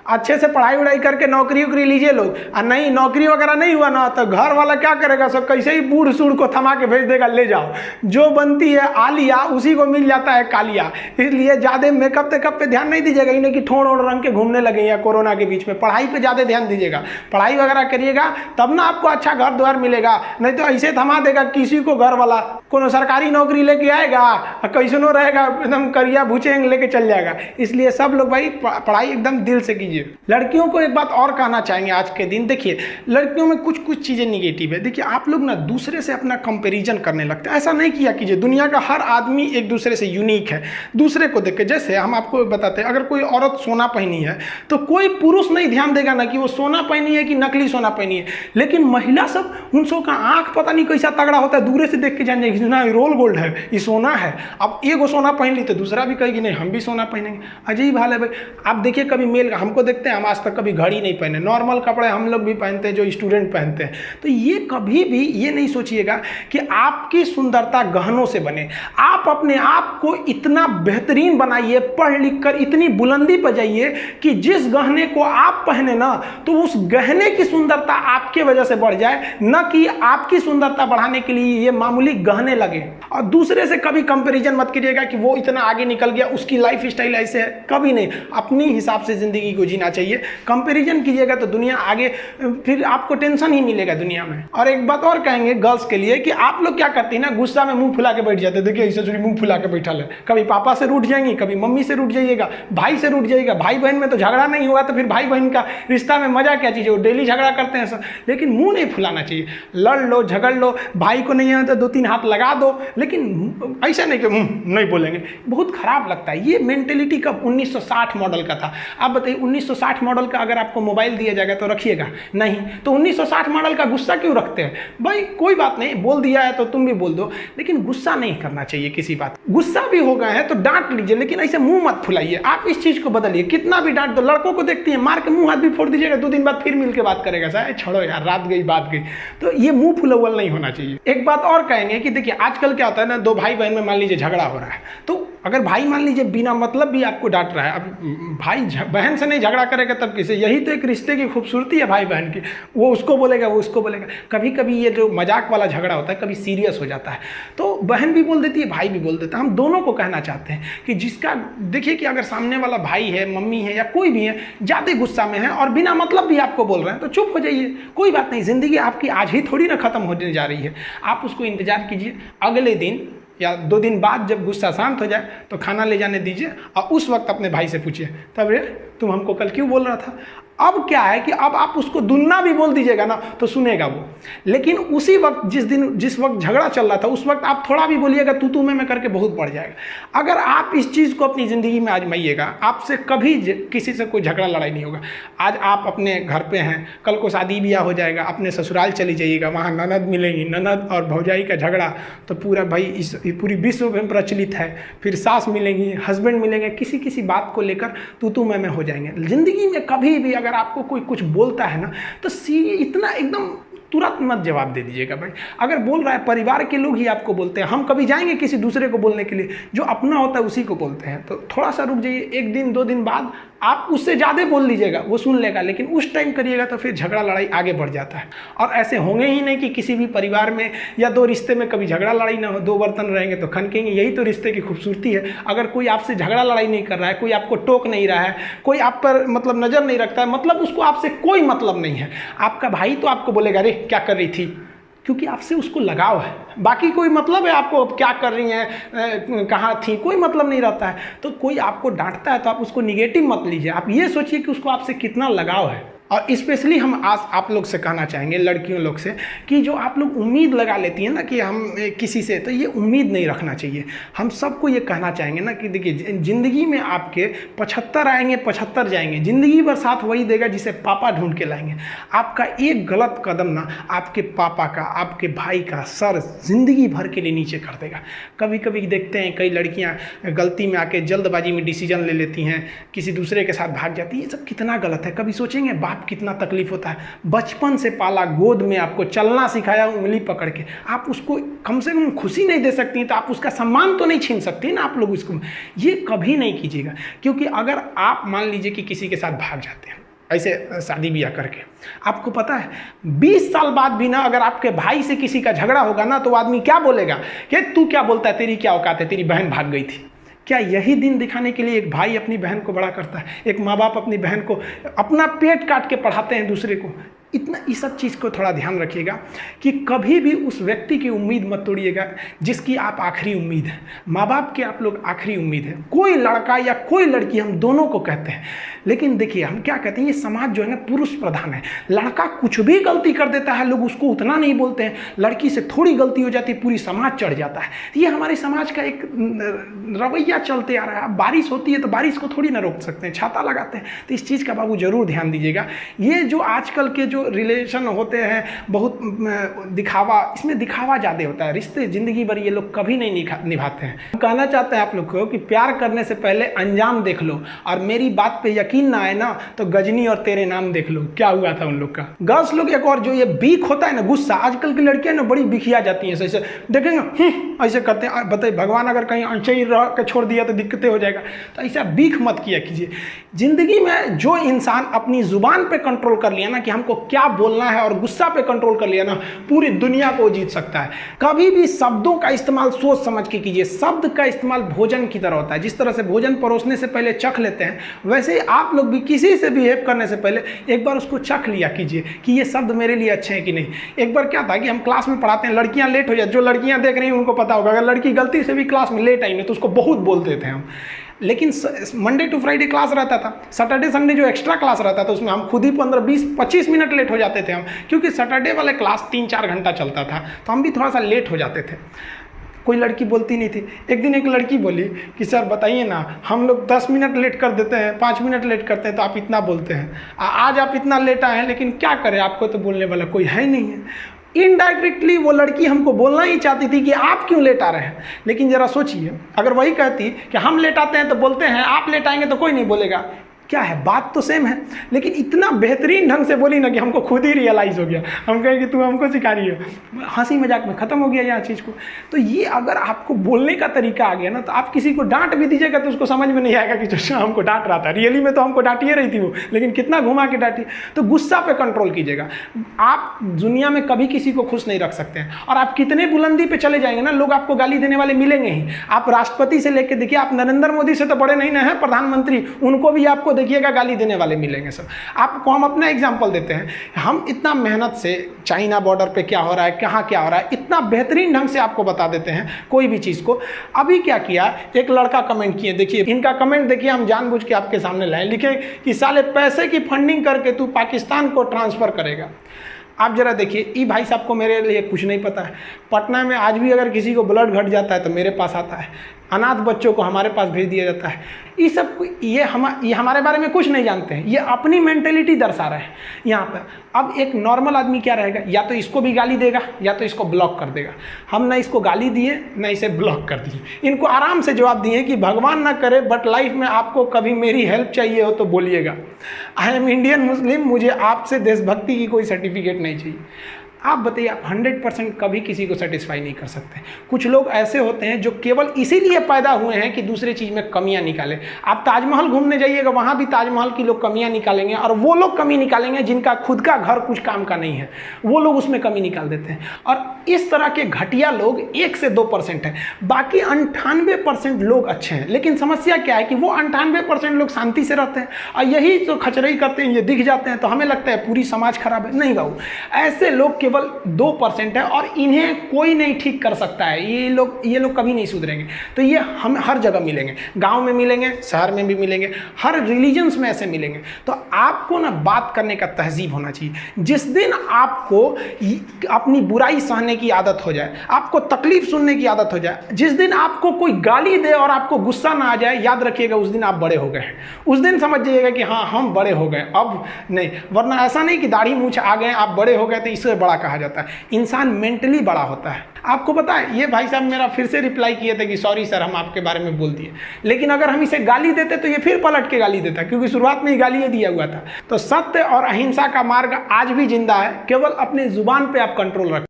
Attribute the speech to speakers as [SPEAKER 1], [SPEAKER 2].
[SPEAKER 1] अच्छे से पढ़ाई वढ़ाई करके नौकरी वोकरी लीजिए लोग, और नहीं नौकरी वगैरह नहीं हुआ ना तो घर वाला क्या करेगा, सब कैसे ही बूढ़ सूढ़ को थमा के भेज देगा, ले जाओ, जो बनती है आलिया उसी को मिल जाता है कालिया। इसलिए ज़्यादा मेकअप तेकअप पे ध्यान नहीं दीजिएगा, इन्हें कि ठोड़ ओढ़ रंग के घूमने लगे या कोरोना के बीच में। पढ़ाई पे ज़्यादा ध्यान दीजिएगा, पढ़ाई वगैरह करिएगा तब ना आपको अच्छा घर द्वार मिलेगा, नहीं तो ऐसे थमा देगा किसी को घर वाला। कोनो सरकारी नौकरी लेके आएगा कैसनो रहेगा, एकदम करिया भूचेंग लेके चल जाएगा। इसलिए सब लोग भाई पढ़ाई एकदम दिल से कीजिए। लड़कियों को एक बात और कहना चाहेंगे आज के दिन, देखिए लड़कियों में कुछ कुछ चीज़ें निगेटिव है। देखिए आप लोग ना दूसरे से अपना कंपैरिजन करने लगते हैं, ऐसा नहीं किया कीजिए। दुनिया का हर आदमी एक दूसरे से यूनिक है, दूसरे को देख के। जैसे हम आपको बताते हैं, अगर कोई औरत सोना पहनी है तो कोई पुरुष नहीं ध्यान देगा ना कि वो सोना पहनी है कि नकली सोना पहनी है, लेकिन महिला सब उन सब का आंख पता नहीं कैसा तगड़ा होता है, दूर से देख के जान जाएगी ना रोल गोल्ड है, ये सोना है। अब एगो सोना पहन ली तो दूसरा भी कहेगी नहीं हम भी सोना पहनेंगे। अजीब हाल है भाई। आप देखिए कभी मेल हमको देखते हैं, हम आज तक कभी घड़ी नहीं पहने, नॉर्मल कपड़े हम लोग भी पहनते हैं जो स्टूडेंट पहनते हैं। तो ये कभी भी ये नहीं सोचिएगा कि आपकी सुंदरता गहनों से बने। आप अपने आप को इतना बेहतरीन बनाइए, पढ़ लिख कर इतनी बुलंदी पर जाइए कि जिस गहने को आप पहने ना तो उस गहने की सुंदरता आपके वजह से बढ़ जाए, न कि आपकी सुंदरता बढ़ाने के लिए ये मामूली गहने लगे। और दूसरे से कभी कंपैरिजन मत कीजिएगा कि वो इतना आगे निकल गया, उसकी लाइफ स्टाइल ऐसे है, कभी नहीं। अपनी हिसाब से जिंदगी को जीना चाहिए। कंपैरिजन कीजिएगा तो दुनिया आगे, फिर आपको टेंशन ही मिलेगा दुनिया में। और एक बात और कहेंगे गर्ल्स के लिए कि आप लोग क्या करती हैं ना, गुस्सा में मुंह फुला के बैठ जाते हैं। देखिए ऐसे थोड़ी मुंह फुला के बैठा है, कभी पापा से रूठ जाएंगी, कभी मम्मी से रूठ जाइएगा, भाई से रूठ जाइएगा। भाई बहन में तो झगड़ा नहीं होगा तो फिर भाई बहन का रिश्ता में मजा क्या चीज़ है, वो डेली झगड़ा करते हैं सब। लेकिन मुंह नहीं फुलाना चाहिए, लड़ लो झगड़ लो, भाई को नहीं आता तो 2-3 हाथ लगा दो, लेकिन ऐसा नहीं कि नहीं बोलेंगे, बहुत खराब लगता है। ये मेंटेलिटी कब 1960 मॉडल का था। आप बताइए 1960 मॉडल का अगर आपको मोबाइल दिया जाएगा तो रखिएगा नहीं, तो 1960 मॉडल का गुस्सा क्यों रखते हैं भाई? कोई बात नहीं, बोल दिया है तो तुम भी बोल दो, लेकिन गुस्सा नहीं करना चाहिए किसी बात। गुस्सा भी हो गए हैं तो डांट लीजिए, लेकिन ऐसे मुंह मत फुलाइए। आप इस चीज को बदलिए, कितना भी डांट दो। लड़कों को देखती है मार के मुंह हाथ भी फोड़ दीजिएगा, 2 दिन बाद फिर मिल के बात करेगा, साहब छोड़ो यार रात गई बात गई। तो ये मुंह फुलवल नहीं होना चाहिए। एक बात और कहेंगे कि देखिए आजकल क्या होता है ना, 2 भाई बहन में मान लीजिए झगड़ा हो रहा है, तो अगर भाई मान लीजिए बिना मतलब भी आपको डांट रहा है, अब भाई बहन से नहीं झगड़ा करेगा तब किसे? यही तो एक रिश्ते की खूबसूरती है भाई बहन की। वो उसको बोलेगा, वो उसको बोलेगा। कभी कभी ये जो मजाक वाला झगड़ा होता है कभी सीरियस हो जाता है, तो बहन भी बोल देती है, भाई भी बोल देता है। हम दोनों को कहना चाहते हैं कि जिसका देखिए कि अगर सामने वाला भाई है, मम्मी है या कोई भी है, ज़्यादा गुस्सा में है और बिना मतलब भी आपको बोल रहे हैं तो चुप हो जाइए, कोई बात नहीं। जिंदगी आपकी आज ही थोड़ी ना खत्म होने जा रही है। आप उसको इंतजार कीजिए, अगले दिन या 2 दिन बाद जब गुस्सा शांत हो जाए तो खाना ले जाने दीजिए और उस वक्त अपने भाई से पूछिए, तब रे तुम हमको कल क्यों बोल रहा था। अब क्या है कि अब आप उसको दुन्ना भी बोल दीजिएगा ना तो सुनेगा वो, लेकिन उसी वक्त जिस वक्त झगड़ा चल रहा था उस वक्त आप थोड़ा भी बोलिएगा तू में करके बहुत बढ़ जाएगा। अगर आप इस चीज़ को अपनी ज़िंदगी में आजमाइएगा, आपसे कभी किसी से कोई झगड़ा लड़ाई नहीं होगा। आज आप अपने घर पे हैं, कल को शादी ब्याह हो जाएगा, अपने ससुराल चली जाइएगा, वहाँ ननद मिलेंगी, ननद और भौजाई का झगड़ा तो पूरा भाई इस पूरी विश्व में प्रचलित है। फिर सास मिलेंगी, हस्बैंड मिलेंगे, किसी बात को लेकर तू में हो जाएंगे। ज़िंदगी में कभी भी अगर आपको कोई कुछ बोलता है ना तो इतना एकदम तुरंत मत जवाब दे दीजिएगा भाई। अगर बोल रहा है परिवार के लोग ही आपको बोलते हैं, हम कभी जाएंगे किसी दूसरे को बोलने के लिए? जो अपना होता है उसी को बोलते हैं। तो थोड़ा सा रुक जाइए, 1 दिन 2 दिन बाद आप उससे ज़्यादा बोल लीजिएगा, वो सुन लेगा, लेकिन उस टाइम करिएगा तो फिर झगड़ा लड़ाई आगे बढ़ जाता है। और ऐसे होंगे ही नहीं कि किसी भी परिवार में या 2 रिश्ते में कभी झगड़ा लड़ाई ना हो। 2 बर्तन रहेंगे तो खनकेंगे, यही तो रिश्ते की खूबसूरती है। अगर कोई आपसे झगड़ा लड़ाई नहीं कर रहा है, कोई आपको टोक नहीं रहा है, कोई आप पर मतलब नज़र नहीं रखता है, मतलब उसको आपसे कोई मतलब नहीं है। आपका भाई तो आपको बोलेगा अरे क्या कर रही थी, क्योंकि आपसे उसको लगाव है। बाकी कोई मतलब है आपको क्या कर रही हैं, कहाँ थी, कोई मतलब नहीं रहता है। तो कोई आपको डांटता है तो आप उसको निगेटिव मत लीजिए, आप ये सोचिए कि उसको आपसे कितना लगाव है। और स्पेशली हम आज आप लोग से कहना चाहेंगे, लड़कियों लोग से, कि जो आप लोग उम्मीद लगा लेती हैं ना कि हम किसी से, तो ये उम्मीद नहीं रखना चाहिए। हम सबको ये कहना चाहेंगे ना कि देखिए ज़िंदगी में आपके 75 आएंगे 75 जाएंगे, ज़िंदगी भर साथ वही देगा जिसे पापा ढूंढ के लाएंगे। आपका एक गलत कदम ना आपके पापा का, आपके भाई का सर ज़िंदगी भर के लिए नीचे कर देगा। कभी कभी देखते हैं कई लड़कियाँ गलती में आके जल्दबाजी में डिसीजन ले लेती हैं, किसी दूसरे के साथ भाग जाती है। ये सब कितना गलत है। कभी सोचेंगे बाप आप कितना तकलीफ होता है। बचपन से पाला, गोद में आपको चलना सिखाया उंगली पकड़ के, आप उसको कम से कम खुशी नहीं दे सकती तो आप उसका सम्मान तो नहीं छीन सकती ना आप लोग उसको। ये कभी नहीं कीजिएगा, क्योंकि अगर आप मान लीजिए कि किसी के साथ भाग जाते हैं ऐसे शादी ब्याह करके, आपको पता है 20 साल बाद भी ना अगर आपके भाई से किसी का झगड़ा होगा ना तो आदमी क्या बोलेगा कि तू क्या बोलता है, तेरी क्या औकात है, तेरी बहन भाग गई थी। क्या यही दिन दिखाने के लिए एक भाई अपनी बहन को बड़ा करता है, एक माँ बाप अपनी बहन को अपना पेट काट के पढ़ाते हैं दूसरे को। इतना इस सब चीज़ को थोड़ा ध्यान रखिएगा कि कभी भी उस व्यक्ति की उम्मीद मत तोड़िएगा जिसकी आप आखिरी उम्मीद है। माँ बाप के आप लोग आखिरी उम्मीद है। कोई लड़का या कोई लड़की, हम दोनों को कहते हैं, लेकिन देखिए हम क्या कहते हैं, ये समाज जो है ना पुरुष प्रधान है। लड़का कुछ भी गलती कर देता है, लोग उसको उतना नहीं बोलते हैं। लड़की से थोड़ी गलती हो जाती है, पूरी समाज चढ़ जाता है। ये हमारे समाज का एक रवैया चलते आ रहा है। बारिश होती है तो बारिश को थोड़ी ना रोक सकते हैं, छाता लगाते हैं। तो इस चीज़ का बाबू जरूर ध्यान दीजिएगा। ये जो आजकल के जो रिलेशन होते हैं बहुत दिखावा, इसमें दिखावा ज़्यादा होता है। रिश्ते ज़िंदगी भर ये लोग कभी नहीं निभाते हैं। कहना चाहते हैं आप लोग को कि प्यार करने से पहले अंजाम देख लो, और मेरी बात पे यकीन ना आए ना तो गजनी और तेरे नाम देख लो क्या हुआ था उन लोग का। गर्ल्स लोग एक और जो ये बीख होता है ना, गुस्सा, आजकल की लड़कियां ना बड़ी बिखिया जाती हैं, ऐसे देखेंगे ऐसे करते हैं। बताइए भगवान अगर कहीं ऐसे ही रह के छोड़ दिया तो दिक्कतें हो जाएगा। तो ऐसा बीख मत किया कीजिए। जिंदगी में जो इंसान अपनी जुबान पे कंट्रोल कर लिया ना कि हमको क्या बोलना है, और गुस्सा पे कंट्रोल कर लिया ना, पूरी दुनिया को जीत सकता है। कभी भी शब्दों का इस्तेमाल सोच समझ के कीजिए। शब्द का इस्तेमाल भोजन की तरह होता है। जिस तरह से भोजन परोसने से पहले चख लेते हैं, वैसे आप लोग भी किसी से बिहेव करने से पहले एक बार उसको चख लिया कीजिए कि ये शब्द मेरे लिए अच्छे हैं कि नहीं। एक बार क्या था कि हम क्लास में पढ़ाते हैं, लड़कियां लेट हो जाती, जो लड़कियां देख रही हैं उनको पता होगा, अगर लड़की गलती से भी क्लास में लेट आई नहीं तो उसको बहुत बोलते थे हम। लेकिन मंडे टू फ्राइडे क्लास रहता था, सैटरडे संडे जो एक्स्ट्रा क्लास रहता था उसमें हम खुद ही 15, 20, 25 मिनट लेट हो जाते थे हम, क्योंकि सैटरडे वाले क्लास 3-4 घंटा चलता था तो हम भी थोड़ा सा लेट हो जाते थे। कोई लड़की बोलती नहीं थी। एक दिन एक लड़की बोली कि सर बताइए ना, हम लोग 10 मिनट लेट कर देते हैं, 5 मिनट लेट करते हैं तो आप इतना बोलते हैं। आज आप इतना लेट आए हैं, लेकिन क्या करें, आपको तो बोलने वाला कोई है नहीं है। इनडायरेक्टली वो लड़की हमको बोलना ही चाहती थी कि आप क्यों लेट आ रहे हैं। लेकिन जरा सोचिए, अगर वही कहती कि हम लेट आते हैं तो बोलते हैं, आप लेट आएंगे तो कोई नहीं बोलेगा, क्या है, बात तो सेम है। लेकिन इतना बेहतरीन ढंग से बोली ना कि हमको खुद ही रियलाइज़ हो गया। हम कहें कि तू हमको सिखा रही है, हंसी मजाक में ख़त्म हो गया यहाँ चीज़ को। तो ये अगर आपको बोलने का तरीका आ गया ना, तो आप किसी को डांट भी दीजिएगा तो उसको समझ में नहीं आएगा कि जो हमको डांट रहा था, रियली में तो हमको डांटिए रही थी वो, लेकिन कितना घुमा के डांटी। तो गुस्सा पे कंट्रोल कीजिएगा। आप दुनिया में कभी किसी को खुश नहीं रख सकते हैं, और आप कितने बुलंदी पे चले जाएंगे ना, लोग आपको गाली देने वाले मिलेंगे ही। आप राष्ट्रपति से लेकर देखिए, आप नरेंद्र मोदी से तो बड़े नहीं ना हैं, प्रधानमंत्री, उनको भी आपको देखिएगा गाली देने वाले मिलेंगे सब। आपको हम अपना एग्जांपल देते हैं, हम इतना मेहनत से चाइना बॉर्डर पे क्या हो रहा है, कहाँ क्या हो रहा है, इतना बेहतरीन ढंग से आपको बता देते हैं कोई भी चीज़ को। अभी क्या किया, एक लड़का कमेंट किए, देखिए इनका कमेंट देखिए, हम जानबूझ के आपके सामने लाए। लिखे कि साले पैसे की फंडिंग करके तू पाकिस्तान को ट्रांसफ़र करेगा। आप जरा देखिए, ये भाई साहब को मेरे लिए कुछ नहीं पता है। पटना में आज भी अगर किसी को ब्लड घट जाता है तो मेरे पास आता है, अनाथ बच्चों को हमारे पास भेज दिया जाता है। ये सब ये हमारे बारे में कुछ नहीं जानते हैं, ये अपनी मेंटेलिटी दर्शा रहे हैं यहाँ पर। अब एक नॉर्मल आदमी क्या रहेगा, या तो इसको भी गाली देगा या तो इसको ब्लॉक कर देगा। हम ना इसको गाली दिए ना इसे ब्लॉक कर दिए, इनको आराम से जवाब दिए कि भगवान ना करे बट लाइफ में आपको कभी मेरी हेल्प चाहिए हो तो बोलिएगा। आई एम इंडियन मुस्लिम, मुझे आपसे देशभक्ति की कोई सर्टिफिकेट नहीं चाहिए। आप बताइए, आप 100% कभी किसी को सेटिस्फाई नहीं कर सकते। कुछ लोग ऐसे होते हैं जो केवल इसीलिए पैदा हुए हैं कि दूसरे चीज़ में कमियां निकालें। आप ताजमहल घूमने जाइएगा, वहाँ भी ताजमहल की लोग कमियां निकालेंगे, और वो लोग कमी निकालेंगे जिनका खुद का घर कुछ काम का नहीं है, वो लोग उसमें कमी निकाल देते हैं। और इस तरह के घटिया लोग 1 से 2% हैं, बाकी 98% लोग अच्छे हैं। लेकिन समस्या क्या है कि वो 98% लोग शांति से रहते हैं, और यही जो खचरई करते हैं, ये दिख जाते हैं तो हमें लगता है पूरी समाज खराब है। नहीं बाबू, ऐसे लोग केवल 2% है, और इन्हें कोई नहीं ठीक कर सकता है। ये लोग कभी नहीं सुधरेंगे। तो ये हम हर जगह मिलेंगे, गांव में मिलेंगे, शहर में भी मिलेंगे, हर रिलीजन्स में ऐसे मिलेंगे। तो आपको ना बात करने का तहजीब होना चाहिए। जिस दिन आपको अपनी बुराई सहने की आदत हो जाए, आपको तकलीफ सुनने की आदत हो जाए, जिस दिन आपको कोई गाली दे और आपको गुस्सा ना आ जाए, याद रखिएगा उस दिन आप बड़े हो गए हैं। उस दिन समझ जाइएगा कि हाँ हम बड़े हो गए, अब नहीं। वरना ऐसा नहीं कि दाढ़ी मूंछ आ गए आप बड़े हो गए तो इससे बड़ा कहा जाता है, इंसान मेंटली बड़ा होता है। आपको पता है, ये भाई साहब मेरा फिर से रिप्लाई किए थे कि सॉरी सर हम आपके बारे में बोल दिए, लेकिन अगर हम इसे गाली देते तो ये फिर पलट के गाली देता, क्योंकि शुरुआत में ही गाली दिया हुआ था। तो सत्य और अहिंसा का मार्ग आज भी जिंदा है, केवल अपने जुबान पे आप कंट्रोल रखें।